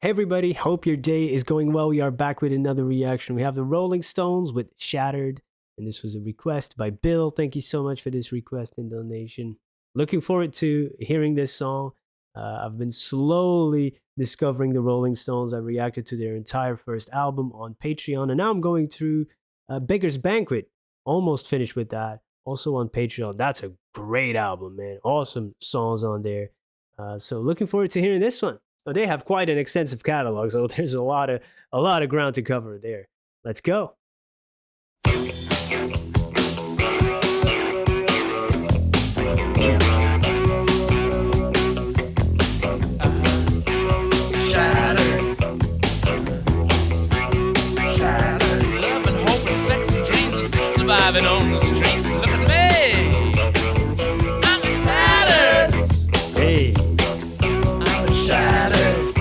Hey everybody, hope your day is going well. We are back with another reaction. We have the Rolling Stones with Shattered, and this was a request by Bill. Thank you so much for this request and donation. Looking forward to hearing this song. I've been slowly discovering the Rolling Stones. I reacted to their entire first album on Patreon, and now I'm going through Beggar's Banquet. Almost finished with that. Also on Patreon. That's a great album, man. Awesome songs on there. So looking forward to hearing this one. So they have quite an extensive catalog, so there's a lot of ground to cover there. Let's go. Shattered, shattered. Love and hope and sex and dreams are still surviving on the streets. Look at me, I'm in tatters. Hey, I'm shattered,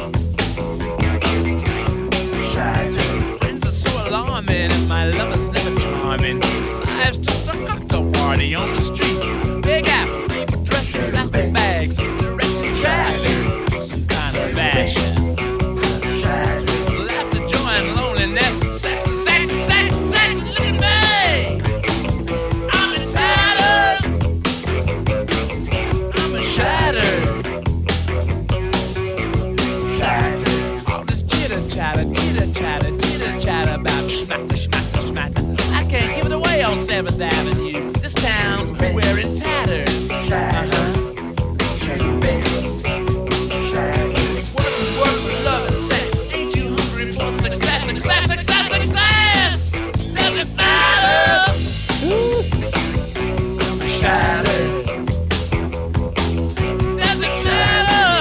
shattered. Friends are so alarming, and my lover's never charming. Life's just a cocktail party on the street. Big apple, people dressed in plastic bags, directed traffic, some kind of fashion. Laughter, joy, and loneliness, and sex, and sex, and sex, and sex. And look at me, I'm in tatters. I'm a shattered, shattered. All this chitter chatter, chitter chatter, chitter chatter about schmatter, schmatter, schmatter. I can't give it away on 7th Avenue. This town's wearing tatters. Shattered. Work, love, and sex. Ain't you hungry for success? Success, success, success! Does it matter? I'm shattered. Does it matter?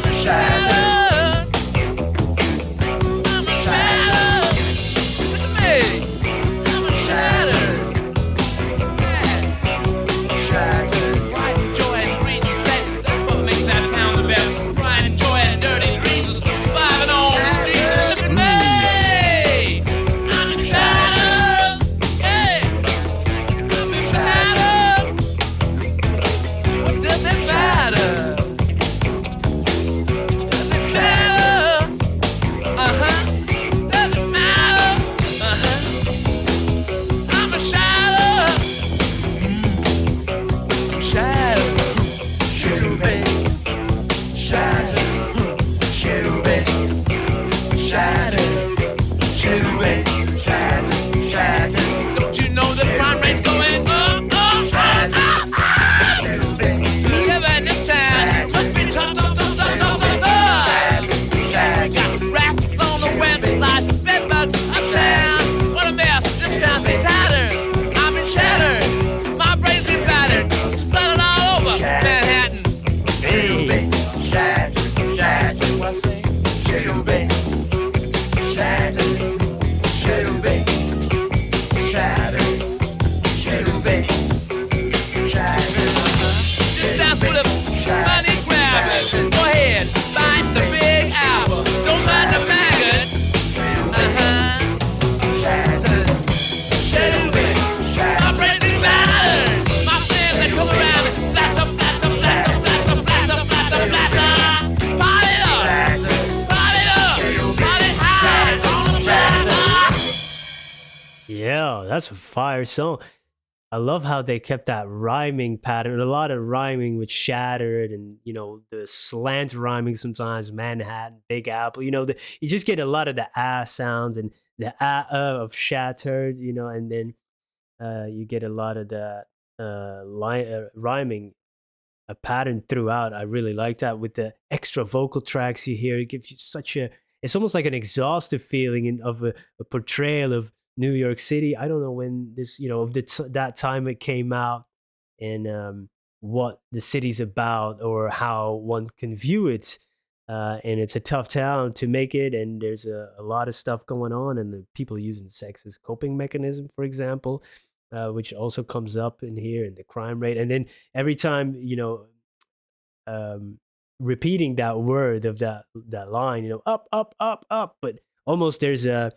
I'm shattered. I'm shattered. Look at me. I'm shattered. Yeah. Shattered. Pride and joy and greed and sex. That's what makes that town the best. Pride and joy and dirty dreams are still surviving on the streets. And look at me. I'm shattered. Hey. I'm shattered. What does it matter? Does it matter? Does it matter? I'm a shadow. I'm shadow. Cherubim. Shadow. Cherubim. Shadow. Cherubim. Shadow. Shadow. Don't you know the crime rate's going up, up, up, up, up? Cherubim. To live in this town must be tough, tough, tough, tough, tough, tough, tough. Got rats on the west side, bed bugs uptown. What a mess, this town's in tatters. I'm in shattered, my brain's been battered, splattered all over Manhattan. hey, Shattered, shattered, what I say? Cherubim, shattered, cherubim, shattered, cherubim, shattered. This town's full of money grabbers. Go ahead, bite the big apple. Don't mind the maggots. Shattered, cherubim, my brain is battered. My friends they come around and flatter, flatter, flatter, flatter, flatter, flatter, flatter. Party up, party up, party hard on the flatter. yeah, that's a fire song. I love how they kept that rhyming pattern. A lot of rhyming with Shattered, and the slant rhyming sometimes. Manhattan, Big Apple. You just get a lot of the ah sounds and the of Shattered. And then you get a lot of that rhyming a pattern throughout. I really like that with the extra vocal tracks you hear. It gives you such a. It's almost like an exhaustive feeling of a portrayal of New York City. I don't know when this, of that time it came out, and what the city's about or how one can view it and it's a tough town to make it, and there's a lot of stuff going on, and the people using sex as coping mechanism, for example, which also comes up in here, and the crime rate. And then every time, um, repeating that word of that line, up, up, up, up, but almost there's a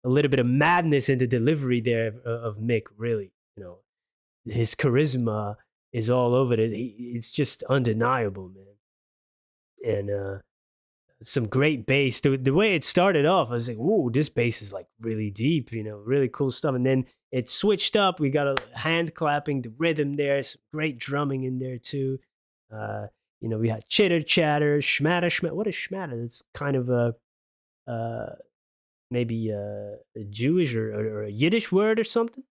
little bit of madness in the delivery there of Mick. Really, his charisma is all over it. It's just undeniable, man. And some great bass. The way it started off, I was like, "Whoa, this bass is like really deep, really cool stuff." And then it switched up. We got a hand clapping, the rhythm there, some great drumming in there too. We had chitter chatter, schmatter schmatter. What is schmatter? It's kind of maybe a Jewish or a Yiddish word or something.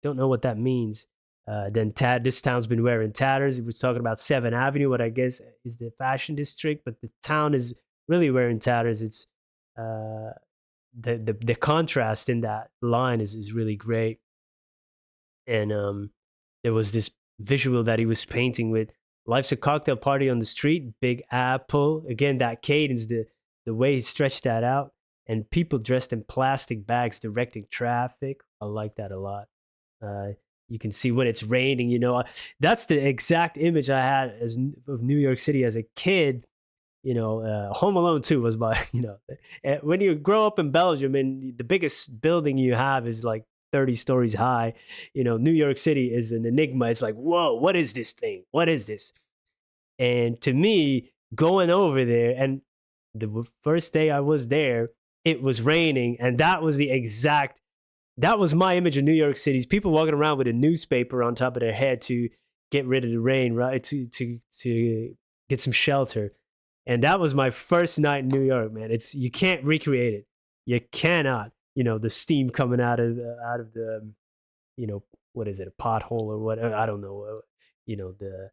Don't know what that means. Then this town's been wearing tatters. He was talking about 7th Avenue, what I guess is the fashion district, but the town is really wearing tatters. It's the contrast in that line is really great. And there was this visual that he was painting with "Life's a cocktail party on the street," Big Apple. Again, that cadence, the way he stretched that out, and people dressed in plastic bags directing traffic. I like that a lot. You can see when it's raining. That's the exact image I had of New York City as a kid. Home Alone 2 was my, when you grow up in Belgium and the biggest building you have is like 30 stories high, New York City is an enigma. It's like, whoa, what is this thing? What is this? And to me, going over there, and the first day I was there, it was raining, and that was my image of New York City's people walking around with a newspaper on top of their head to get rid of the rain, right? To get some shelter. And that was my first night in New York, man. You can't recreate it. You cannot. The steam coming out of the, what is it, a pothole or what? I don't know. The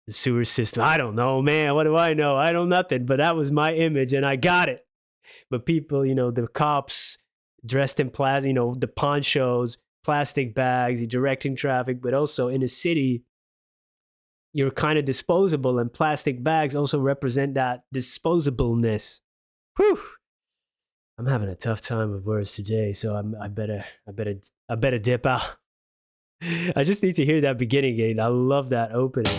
sewer system. I don't know, man. What do I know? I know nothing. But that was my image, and I got it. But people, the cops dressed in plastic, the ponchos, plastic bags, directing traffic, but also in a city, you're kind of disposable, and plastic bags also represent that disposableness. Whew. I'm having a tough time with words today, so I better dip out. I just need to hear that beginning again. I love that opening.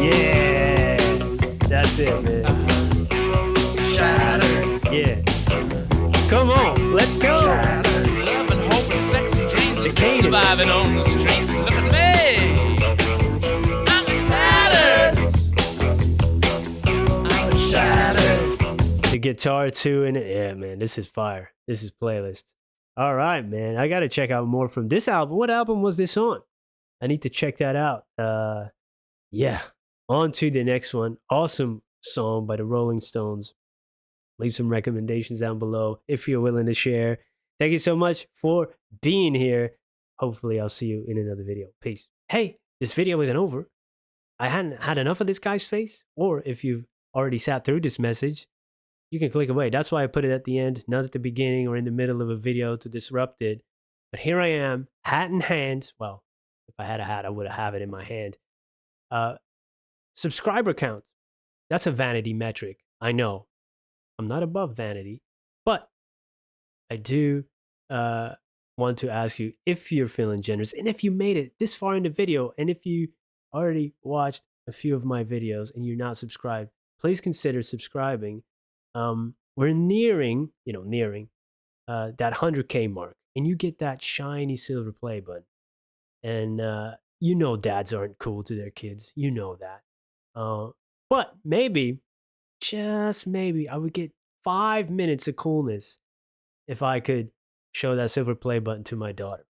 Yeah, that's it, man. Shattered. Yeah. Come on, let's go. Shattered. Love and hope and sex and dreams. The cadence. Surviving on the streets. Look at me. I'm in tatters. I'm shattered. The guitar too in it. Yeah, man, this is fire. This is playlist. All right, man. I got to check out more from this album. What album was this on? I need to check that out. Yeah. On to the next one. Awesome song by the Rolling Stones. Leave some recommendations down below if you're willing to share. Thank you so much for being here. Hopefully, I'll see you in another video. Peace. Hey, this video isn't over. I hadn't had enough of this guy's face. Or if you've already sat through this message, you can click away. That's why I put it at the end, not at the beginning or in the middle of a video to disrupt it. But here I am, hat in hand. Well, if I had a hat, I would have it in my hand. Subscriber count. That's a vanity metric. I know. I'm not above vanity, but I do want to ask you if you're feeling generous, and if you made it this far in the video, and if you already watched a few of my videos and you're not subscribed, please consider subscribing. We're nearing that 100K mark, and you get that shiny silver play button. And dads aren't cool to their kids. You know that. But maybe, just maybe, I would get 5 minutes of coolness if I could show that silver play button to my daughter.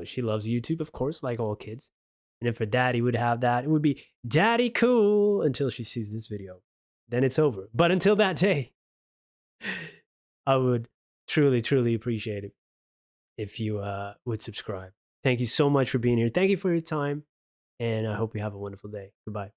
She loves YouTube, of course, like all kids. And if her daddy would have that, it would be daddy cool until she sees this video. Then it's over. But until that day, I would truly, truly appreciate it if you would subscribe. Thank you so much for being here. Thank you for your time. And I hope you have a wonderful day. Goodbye.